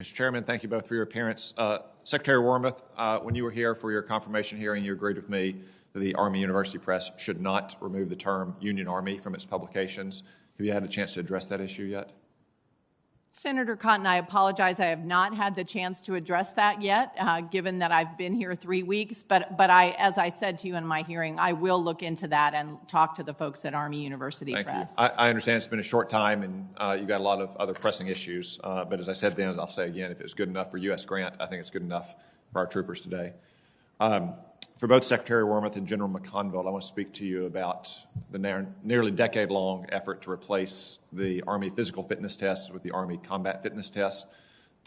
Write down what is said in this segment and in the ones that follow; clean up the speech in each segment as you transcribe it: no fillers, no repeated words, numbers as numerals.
Mr. Chairman, thank you both for your appearance. Secretary Wormuth, when you were here for your confirmation hearing, you agreed with me that the Army University Press should not remove the term Union Army from its publications. Have you had a chance to address that issue yet? Senator Cotton, I apologize. I have not had the chance to address that yet, given that I've been here 3 weeks. But as I said to you in my hearing, I will look into that and talk to the folks at Army University Press. Thank you. I understand it's been a short time and you've got a lot of other pressing issues. But as I said then, as I'll say again, if it's good enough for U.S. Grant, I think it's good enough for our troopers today. For both Secretary Wormuth and General McConville, I want to speak to you about the nearly decade-long effort to replace the Army physical fitness test with the Army combat fitness test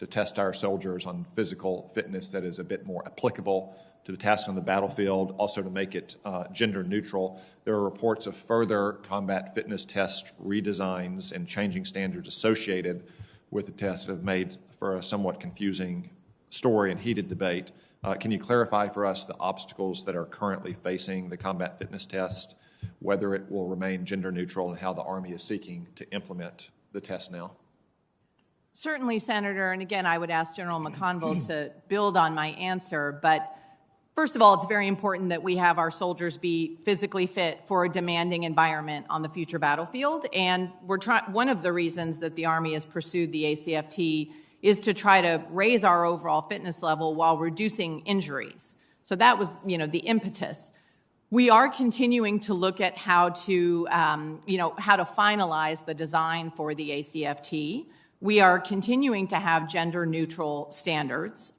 to test our soldiers on physical fitness that is a bit more applicable to the task on the battlefield, also to make it gender neutral. There are reports of further combat fitness test redesigns and changing standards associated with the test that have made for a somewhat confusing story and heated debate. Can you clarify for us the obstacles that are currently facing the combat fitness test, whether it will remain gender neutral, and how the Army is seeking to implement the test now? Certainly, Senator, and again, I would ask General McConville to build on my answer, but first of all, it's very important that we have our soldiers be physically fit for a demanding environment on the future battlefield, and one of the reasons that the Army has pursued the ACFT is to try to raise our overall fitness level while reducing injuries. So that was, the impetus. We are continuing to look at how to finalize the design for the ACFT. We are continuing to have gender-neutral standards.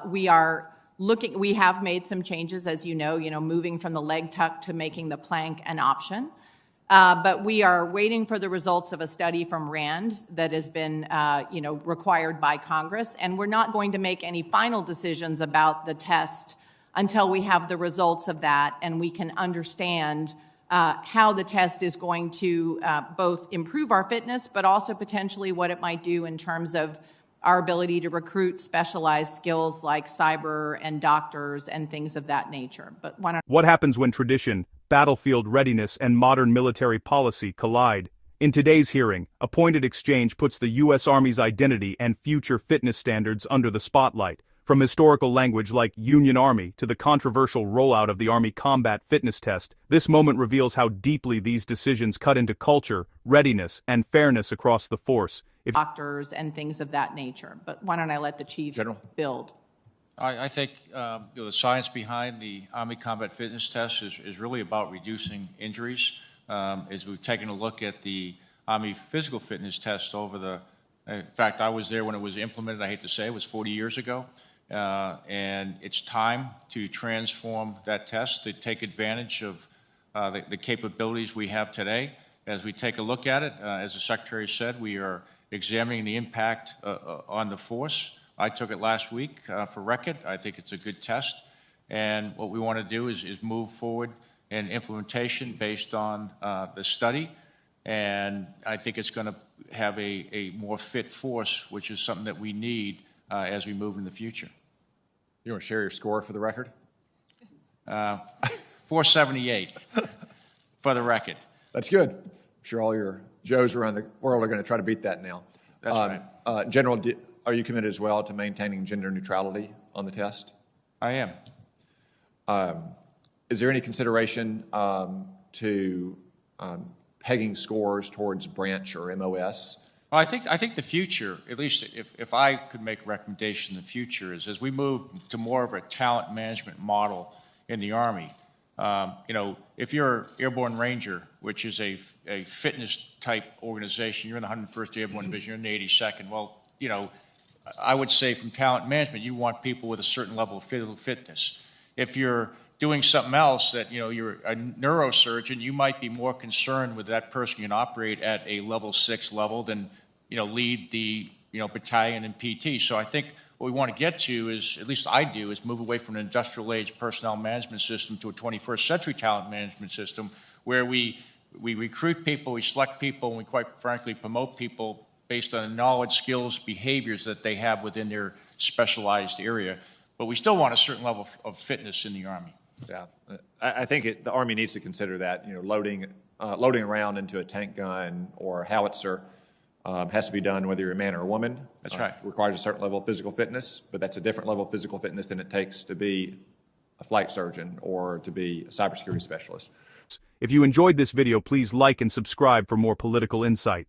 We have made some changes, as you know, moving from the leg tuck to making the plank an option. But we are waiting for the results of a study from RAND that has been, required by Congress, and we're not going to make any final decisions about the test until we have the results of that and we can understand how the test is going to both improve our fitness, but also potentially what it might do in terms of our ability to recruit specialized skills like cyber and doctors and things of that nature. But what happens when tradition, battlefield readiness, and modern military policy collide? In today's hearing, a pointed exchange puts the U.S. Army's identity and future fitness standards under the spotlight. From historical language like Union Army to the controversial rollout of the Army Combat Fitness Test, this moment reveals how deeply these decisions cut into culture, readiness, and fairness across the force. Doctors and things of that nature. But why don't I let the Chief build? I think the science behind the Army Combat Fitness Test is really about reducing injuries. As we've taken a look at the Army Physical Fitness Test in fact, I was there when it was implemented, I hate to say, it was 40 years ago. And it's time to transform that test to take advantage of the capabilities we have today. As we take a look at it, as the Secretary said, we are examining the impact on the force. I took it last week for record. I think it's a good test. And what we want to do is move forward in implementation based on the study. And I think it's going to have a more fit force, which is something that we need as we move in the future. You want to share your score for the record? 478 for the record. That's good. I'm sure all your Joes around the world are going to try to beat that now. That's right. General, are you committed as well to maintaining gender neutrality on the test? I am. Is there any consideration to pegging scores towards branch or MOS? Well, I think the future, at least if I could make a recommendation in the future, is as we move to more of a talent management model in the Army. If you're Airborne Ranger, which is a fitness type organization, you're in the 101st Airborne Division, you're in the 82nd. Well, I would say from talent management, you want people with a certain level of physical fitness. If you're doing something else that, you're a neurosurgeon, you might be more concerned with that person can operate at a level 6 level than, lead the, battalion and PT. So I think what we want to get to is, at least I do, is move away from an industrial age personnel management system to a 21st century talent management system where we recruit people, we select people, and we quite frankly promote people based on the knowledge, skills, behaviors that they have within their specialized area. But we still want a certain level of fitness in the Army. Yeah, I think the Army needs to consider that, loading around into a tank gun or a howitzer Has to be done whether you're a man or a woman. That's right. Requires a certain level of physical fitness, but that's a different level of physical fitness than it takes to be a flight surgeon or to be a cybersecurity specialist. If you enjoyed this video, please like and subscribe for more political insight.